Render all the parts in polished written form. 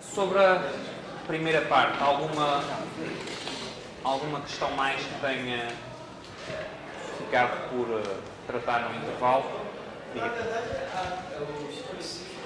Sobre a primeira parte, alguma questão mais que tenha ficado por tratar no intervalo? Na verdade, o estoicismo,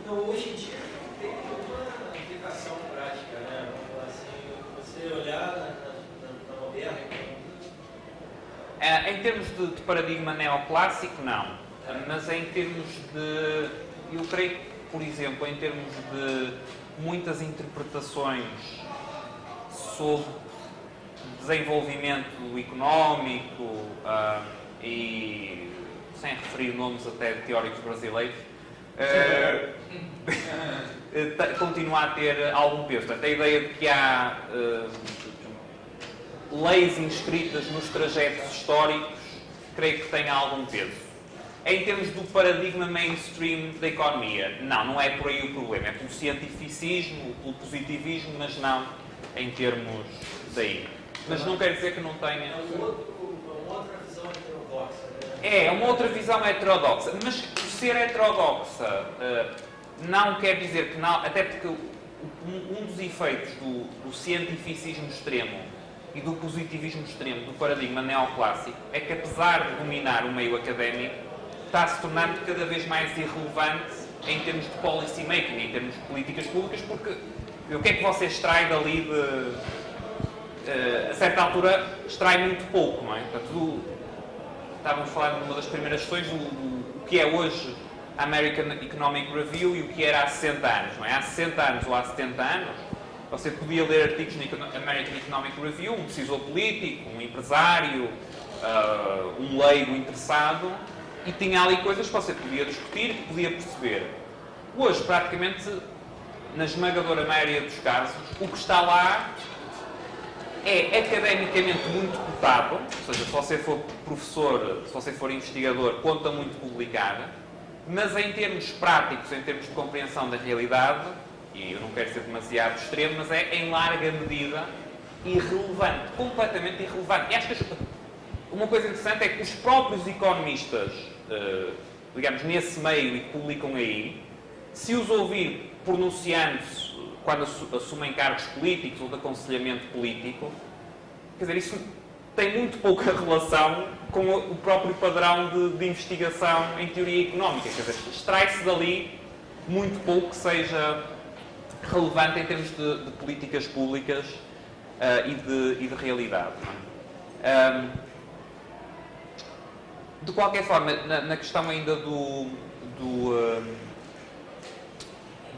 hoje em dia, tem uma aplicação prática, né? Assim, você olhar na moderna. Em termos de paradigma neoclássico, não. Mas em termos de... Eu creio que, por exemplo, em termos de muitas interpretações sobre desenvolvimento económico e, sem referir nomes até de teóricos brasileiros, continua a ter algum peso. Portanto, a ideia de que há leis inscritas nos trajetos históricos, creio que tem algum peso. Em termos do paradigma mainstream da economia, não é por aí o problema. É pelo cientificismo, pelo positivismo, mas não em termos daí. Mas não quer dizer que não tenha... É uma outra visão heterodoxa, né? É uma outra visão heterodoxa. Mas ser heterodoxa não quer dizer que não... Até porque um dos efeitos do cientificismo extremo e do positivismo extremo do paradigma neoclássico é que, apesar de dominar o meio académico, está-se tornando cada vez mais irrelevante em termos de policy making, em termos de políticas públicas, porque o que é que você extrai dali de... a certa altura, extrai muito pouco, não é? Portanto, estávamos a falar numa das primeiras sessões o que é hoje a American Economic Review e o que era há 60 anos, não é? Há 60 anos ou há 70 anos, você podia ler artigos na American Economic Review, um decisor político, um empresário, um leigo interessado, e tinha ali coisas que você podia discutir, que podia perceber. Hoje, praticamente, na esmagadora maioria dos casos, o que está lá é academicamente muito cotado, ou seja, se você for professor, se você for investigador, conta muito publicar, mas em termos práticos, em termos de compreensão da realidade, e eu não quero ser demasiado extremo, mas é em larga medida irrelevante, completamente irrelevante. E acho que uma coisa interessante é que os próprios economistas, digamos, nesse meio e que publicam aí, se os ouvir pronunciando-se quando assumem cargos políticos ou de aconselhamento político, quer dizer, isso tem muito pouca relação com o próprio padrão de investigação em teoria económica. Quer dizer, extrai-se dali muito pouco que seja relevante em termos de políticas públicas e de realidade. De qualquer forma, na questão ainda do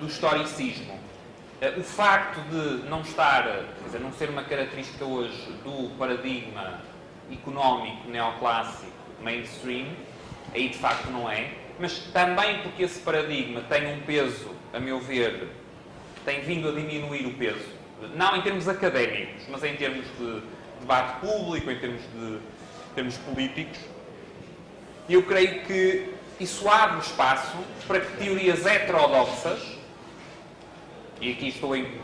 historicismo, o facto de não estar, quer dizer, não ser uma característica hoje do paradigma económico neoclássico mainstream, aí de facto não é, mas também porque esse paradigma tem um peso, a meu ver, tem vindo a diminuir o peso, não em termos académicos, mas em termos de debate público, em termos políticos. E eu creio que isso abre espaço para que teorias heterodoxas, e aqui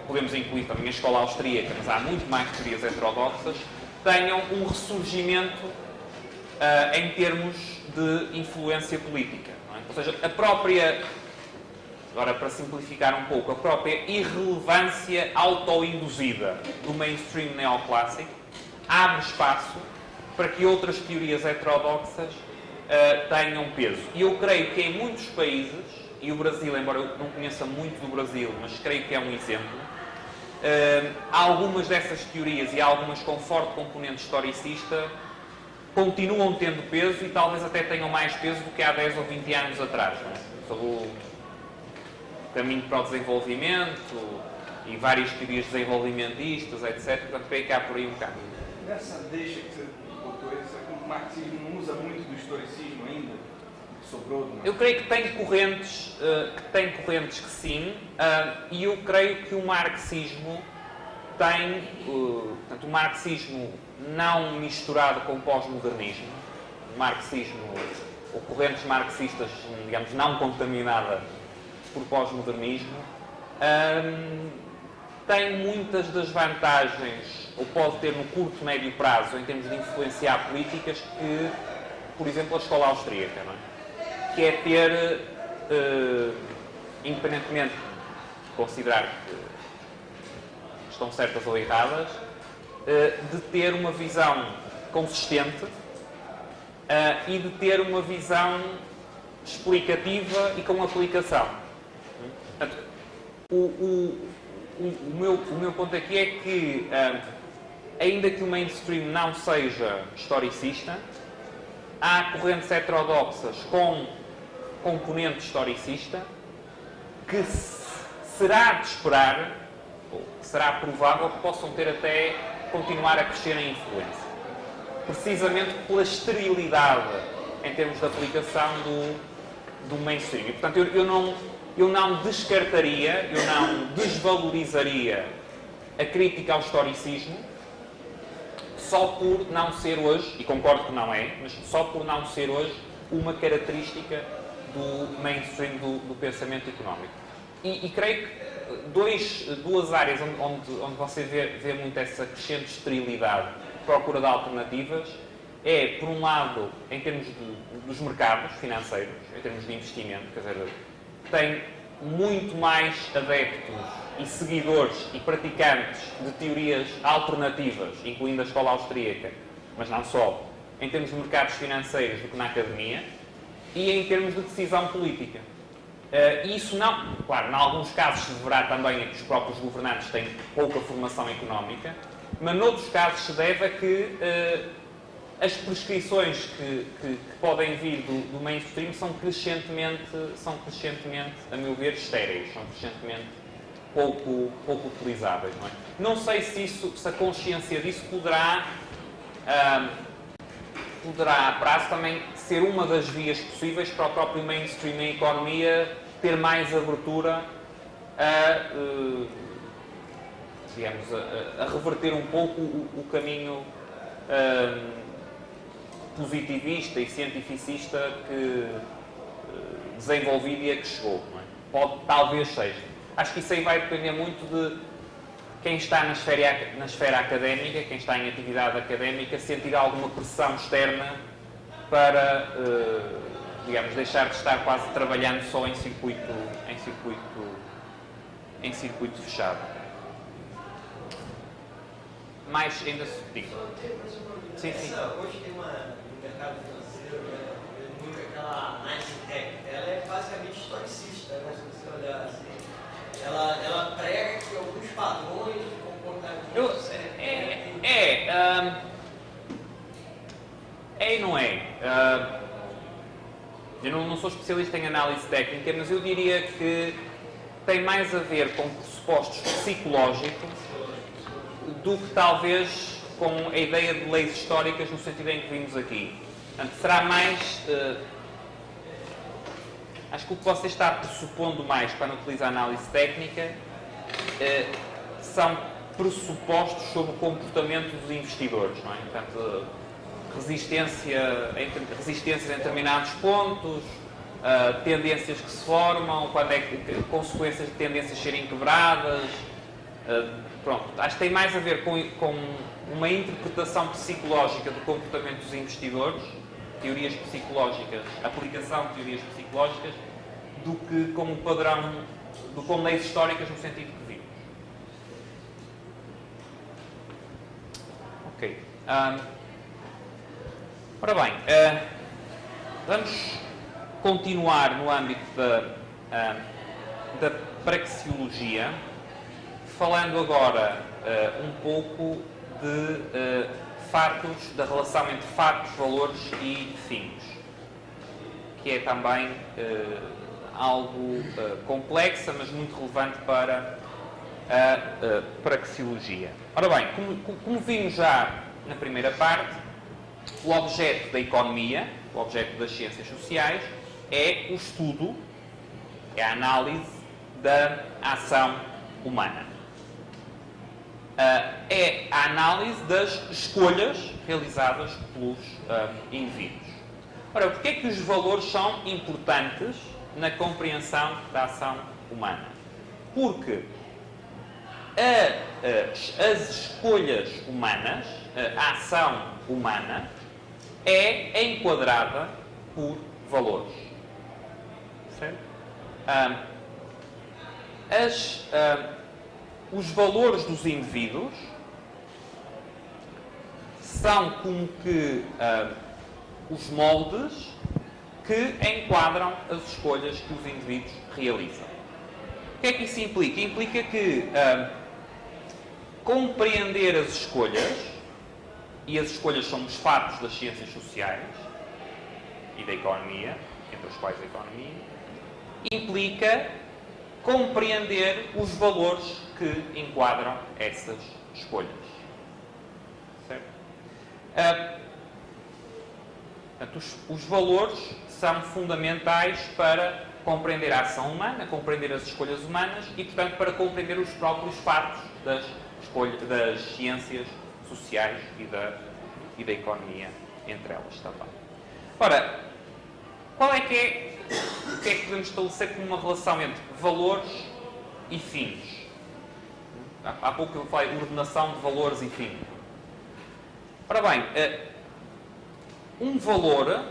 podemos incluir também a escola austríaca, mas há muito mais teorias heterodoxas, tenham um ressurgimento em termos de influência política. Não é? Ou seja, a própria, agora para simplificar um pouco, a própria irrelevância autoinduzida do mainstream neoclássico abre espaço para que outras teorias heterodoxas tenham peso. E eu creio que em muitos países, e o Brasil, embora eu não conheça muito do Brasil, mas creio que é um exemplo, algumas dessas teorias e algumas com forte componente historicista continuam tendo peso e talvez até tenham mais peso do que há 10 ou 20 anos atrás. Não é? Sobre o caminho para o desenvolvimento e várias teorias desenvolvimentistas, etc. Portanto, creio que há por aí um bocado. Nessa deixa que você botou, o marxismo não usa muito do historicismo ainda? Sobrou? Não? Eu creio que tem correntes que sim, e eu creio que o marxismo tem, portanto, o marxismo não misturado com o pós-modernismo, o marxismo, ou correntes marxistas, digamos, não contaminada por pós-modernismo, tem muitas das vantagens, ou pode ter no curto, médio prazo, em termos de influenciar políticas, que, por exemplo, a escola austríaca, não é? Que é ter independentemente de considerar que estão certas ou erradas, de ter uma visão consistente e de ter uma visão explicativa e com aplicação. Portanto, o meu ponto aqui é que, ainda que o mainstream não seja historicista, há correntes heterodoxas com componente historicista que será de esperar, ou será provável que possam ter até continuar a crescer em influência. Precisamente pela esterilidade em termos de aplicação do mainstream. E, portanto, eu não descartaria, eu não desvalorizaria a crítica ao historicismo só por não ser hoje, e concordo que não é, mas só por não ser hoje uma característica do mainstream do pensamento económico. E creio que duas áreas onde você vê muito essa crescente esterilidade, procura de alternativas, é, por um lado, em termos dos mercados financeiros, em termos de investimento, quer dizer, tem muito mais adeptos e seguidores e praticantes de teorias alternativas, incluindo a escola austríaca, mas não só, em termos de mercados financeiros do que na academia, e em termos de decisão política. Isso não, claro, em alguns casos se deverá também que os próprios governantes têm pouca formação económica, mas noutros casos se deve a que as prescrições que podem vir do mainstream são crescentemente, a meu ver, estéreis, são crescentemente pouco utilizáveis. Não é? Não sei se a consciência disso poderá a prazo também ser uma das vias possíveis para o próprio mainstream na economia ter mais abertura a reverter um pouco o caminho positivista e cientificista que desenvolvido e a que chegou. Não é? Pode, talvez seja. Acho que isso aí vai depender muito de quem está na esfera académica, quem está em atividade académica, sentir alguma pressão externa para, digamos, deixar de estar quase trabalhando só em circuito fechado. Mas ainda se digo. Sim. Hoje tem no mercado financeiro, muito aquela análise técnica, ela é basicamente historicista, né? Se você olhar assim. Ela prega que alguns padrões de comportamento e não é. Eu não sou especialista em análise técnica, mas eu diria que tem mais a ver com pressupostos psicológicos do que talvez com a ideia de leis históricas no sentido em que vimos aqui. Portanto, será mais... acho que o que você está pressupondo mais para não utilizar análise técnica são pressupostos sobre o comportamento dos investidores, não é? Portanto, resistências em determinados pontos, tendências que se formam, quando consequências de tendências serem quebradas. Pronto, acho que tem mais a ver com uma interpretação psicológica do comportamento dos investidores, teorias psicológicas, aplicação de teorias psicológicas, do que como padrão, com leis históricas no sentido que vimos. Ok. Ora bem, vamos continuar no âmbito da praxeologia, falando agora um pouco de da relação entre fatos, valores e fins, que é também algo complexa, mas muito relevante para a praxeologia. Ora bem, como vimos já na primeira parte, o objeto da economia, o objeto das ciências sociais, é o estudo, é a análise da ação humana. É a análise das escolhas realizadas pelos indivíduos. Ora, porquê é que os valores são importantes na compreensão da ação humana? Porque as escolhas humanas, a ação humana, é enquadrada por valores. Certo? os valores dos indivíduos são como que os moldes que enquadram as escolhas que os indivíduos realizam. O que é que isso implica? Implica que compreender as escolhas, e as escolhas são os fatos das ciências sociais e da economia, entre os quais a economia, implica compreender os valores que enquadram essas escolhas. Certo? Portanto, os valores são fundamentais para compreender a ação humana, compreender as escolhas humanas e, portanto, para compreender os próprios fatos das ciências sociais e da economia, entre elas também. Ora, o que é que podemos estabelecer como uma relação entre valores e fins? Há pouco eu falei de ordenação de valores e fins. Ora bem, um valor,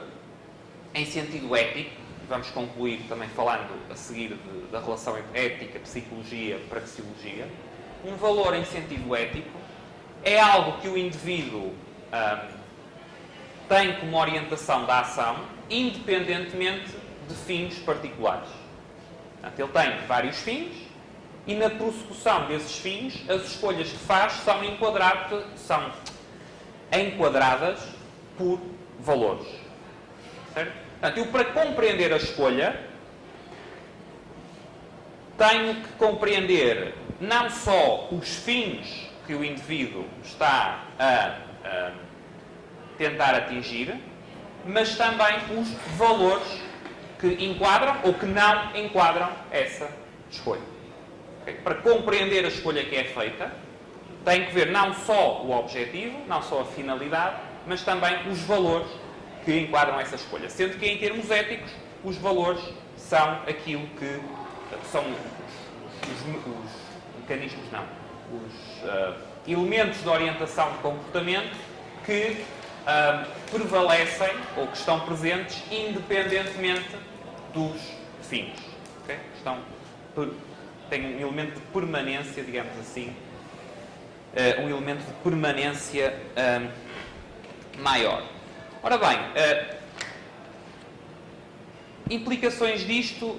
em sentido ético, vamos concluir também falando a seguir da relação entre ética, psicologia e praxeologia, um valor em sentido ético é algo que o indivíduo tem como orientação da ação, independentemente de fins particulares. Portanto, ele tem vários fins e na prossecução desses fins, as escolhas que faz são enquadradas por valores. Certo? Portanto, eu, para compreender a escolha, tenho que compreender não só os fins que o indivíduo está a tentar atingir, mas também os valores que enquadram ou que não enquadram essa escolha. Okay? Para compreender a escolha que é feita, tem que ver não só o objetivo, não só a finalidade, mas também os valores que enquadram essa escolha. Sendo que, em termos éticos, os valores são aquilo que são os mecanismos, não, os elementos de orientação de comportamento que prevalecem ou que estão presentes independentemente dos fins. Okay? Têm um elemento de permanência, digamos assim, um elemento de permanência maior. Ora bem, implicações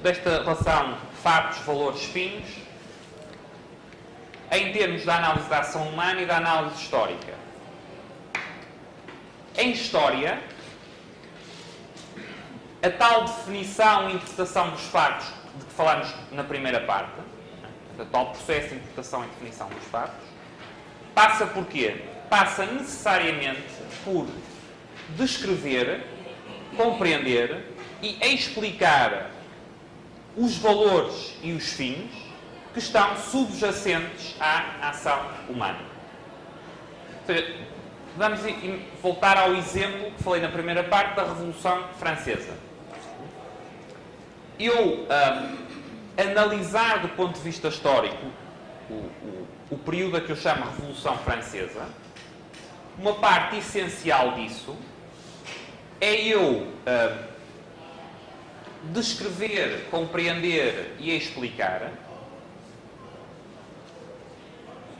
desta relação fatos, valores, fins, em termos da análise da ação humana e da análise histórica. Em história, a tal definição e interpretação dos fatos de que falámos na primeira parte, o tal processo de interpretação e definição dos fatos, passa por quê? Passa necessariamente por descrever, compreender e explicar os valores e os fins que estão subjacentes à ação humana. Ou seja, vamos voltar ao exemplo que falei na primeira parte da Revolução Francesa. Eu analisar do ponto de vista histórico o período a que eu chamo Revolução Francesa, uma parte essencial disso é eu descrever, compreender e explicar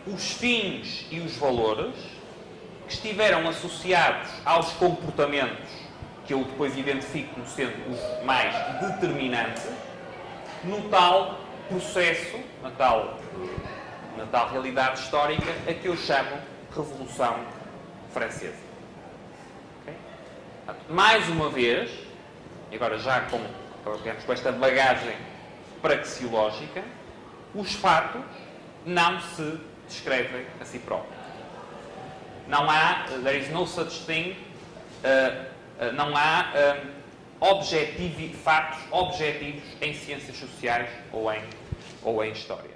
os fins e os valores que estiveram associados aos comportamentos que eu depois identifico como sendo os mais determinantes no tal processo, na tal realidade histórica a que eu chamo Revolução Francesa. Okay? Mais uma vez, e agora já com esta bagagem praxeológica, os fatos não se descrevem a si próprios. Não há, there is no such thing, não há fatos objetivos em ciências sociais ou em história.